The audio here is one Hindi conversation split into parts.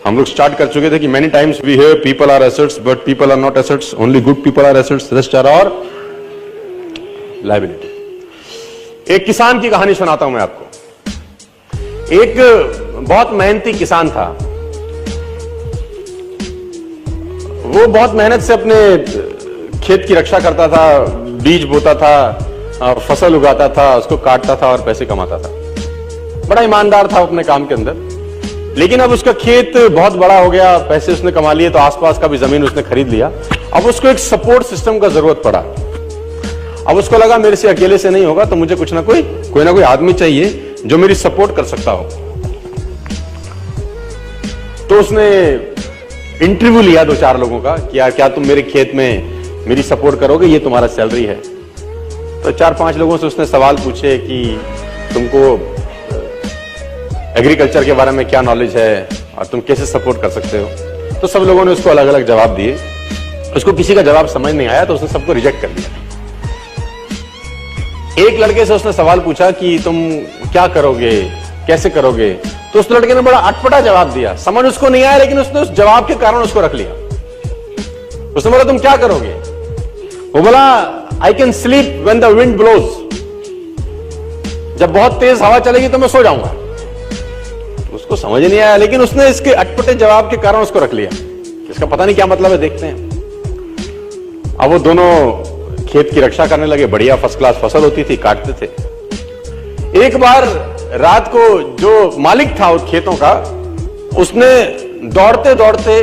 हम लोग स्टार्ट कर चुके थे कि many times we hear people are assets but people are not assets, only good people are assets, rest are और लायबिलिटी। एक किसान की कहानी सुनाता हूं मैं आपको। एक बहुत मेहनती किसान था। वो बहुत मेहनत से अपने खेत की रक्षा करता था, बीज बोता था, फसल उगाता था, उसको काटता था और पैसे कमाता था। बड़ा ईमानदार था अपने काम के अंदर। लेकिन अब उसका खेत बहुत बड़ा हो गया, पैसे उसने कमा लिए तो आसपास का भी जमीन उसने खरीद लिया। अब उसको एक सपोर्ट सिस्टम का जरूरत पड़ा। अब उसको लगा मेरे से अकेले से नहीं होगा, तो मुझे कुछ ना कोई आदमी चाहिए जो मेरी सपोर्ट कर सकता हो। तो उसने इंटरव्यू लिया 2-4 लोगों का कि यार क्या तुम मेरे खेत में मेरी सपोर्ट करोगे, ये तुम्हारा सैलरी है। तो 4-5 लोगों से उसने सवाल पूछे कि तुमको एग्रीकल्चर के बारे में क्या नॉलेज है और तुम कैसे सपोर्ट कर सकते हो। तो सब लोगों ने उसको अलग अलग जवाब दिए। उसको किसी का जवाब समझ नहीं आया तो उसने सबको रिजेक्ट कर दिया। एक लड़के से उसने सवाल पूछा कि तुम क्या करोगे, कैसे करोगे। तो उस लड़के ने बड़ा अटपटा जवाब दिया, समझ उसको नहीं आया, लेकिन उसने उस जवाब के कारण उसको रख लिया। उसने बोला तुम क्या करोगे। वो बोला I can sleep when the wind blows, जब बहुत तेज हवा चलेगी तो मैं सो जाऊंगा। उसको समझ नहीं आया, लेकिन उसने इसके अटपटे जवाब के कारण उसको रख लिया। इसका पता नहीं क्या मतलब है, देखते हैं। अब वो दोनों खेत की रक्षा करने लगे। बढ़िया फर्स्ट क्लास फसल होती थी, काटते थे। एक बार रात को जो मालिक था उस खेतों का, उसने दौड़ते दौड़ते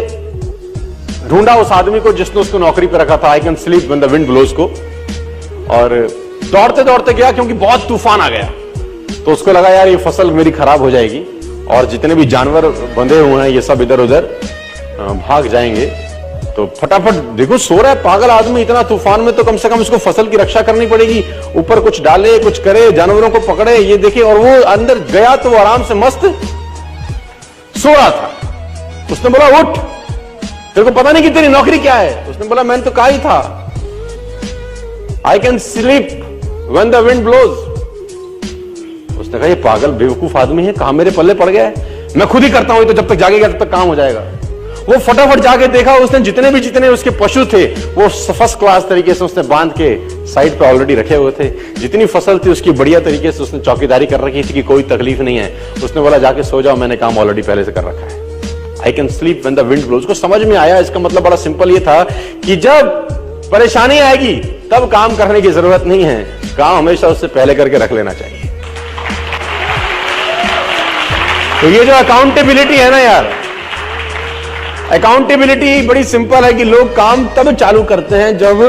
ढूंढा उस आदमी को जिसने उसको नौकरी पर रखा था, I can sleep when the wind blows को। और दौड़ते दौड़ते गया क्योंकि बहुत तूफान आ गया। तो उसको लगा यार ये फसल मेरी खराब हो जाएगी और जितने भी जानवर बंधे हुए हैं ये सब इधर उधर भाग जाएंगे। तो फटाफट देखो सो रहा है पागल आदमी इतना तूफान में, तो कम से कम उसको फसल की रक्षा करनी पड़ेगी। ऊपर कुछ डाले, कुछ करे, जानवरों को पकड़े, ये देखे। और वो अंदर गया तो वो आराम से मस्त सो रहा था। उसने बोला उठ, तेरे को पता नहीं कि तेरी नौकरी क्या है। उसने बोला मैंने तो कहा ही था I can sleep when the wind blows. उसने कहा ये पागल बेवकूफ आदमी है, कहां मेरे पल्ले पड़ गया है, मैं खुद ही करता हूं, तो जब तक जागेगा तब तक काम हो जाएगा। वो फटाफट जाके देखा, उसने जितने उसके पशु थे वो फर्स्ट क्लास तरीके से उसने बांध के साइड पे ऑलरेडी रखे हुए थे। जितनी फसल थी उसकी बढ़िया तरीके से उसने चौकीदारी कर रखी थी कि कोई तकलीफ नहीं है। उसने बोला जाके सो जाओ, मैंने काम ऑलरेडी पहले से कर रखा है। I can sleep when the wind blows को समझ में आया। इसका मतलब बड़ा सिंपल ये था कि जब परेशानी आएगी तब काम करने की जरूरत नहीं है, काम हमेशा उससे पहले करके रख लेना चाहिए। तो ये जो अकाउंटेबिलिटी है ना यार, अकाउंटेबिलिटी बड़ी सिंपल है कि लोग काम तब चालू करते हैं जब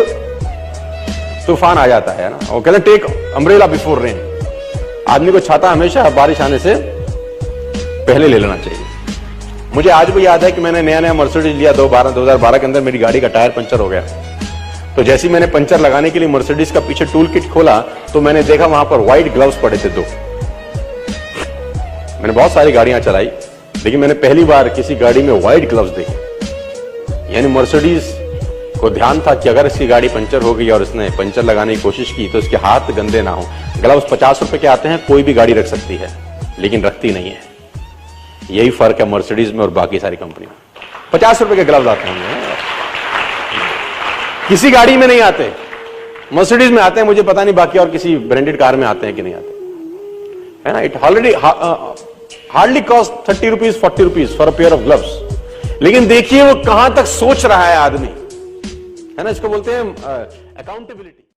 तूफान आ जाता है ना। वो कहते हैं टेक अम्ब्रेला बिफोर रेन। आदमी को छाता हमेशा बारिश आने से पहले ले लेना चाहिए। मुझे आज भी याद है कि मैंने नया मर्सिडीज लिया 2012 के अंदर। मेरी गाड़ी का टायर पंचर हो गया। तो जैसे ही मैंने पंचर लगाने के लिए मर्सिडीज का पीछे टूल किट खोला तो मैंने देखा वहां पर व्हाइट ग्लव्स पड़े थे 2। मैंने बहुत सारी गाड़ियां चलाई, लेकिन मैंने पहली बार किसी गाड़ी में व्हाइट ग्लव्स देखे। यानी मर्सिडीज को ध्यान था कि अगर इसकी गाड़ी पंचर हो गई और इसने पंचर लगाने की कोशिश की तो इसके हाथ गंदे ना हो। ग्लव्स 50 रुपए के आते हैं, कोई भी गाड़ी रख सकती है, लेकिन रखती नहीं है। यही फर्क है मर्सिडीज में और बाकी सारी कंपनी में। 50 रुपए के ग्लव्स आते हैं, किसी गाड़ी में नहीं आते। मर्सिडीज में आते हैं, मुझे पता नहीं बाकी और किसी ब्रांडेड कार में आते हैं कि नहीं आते, है ना। It already hardly cost 30 rupees 40 rupees for a pair of gloves. लेकिन देखिए वो कहां तक सोच रहा है आदमी, है ना। इसको बोलते हैं अकाउंटेबिलिटी।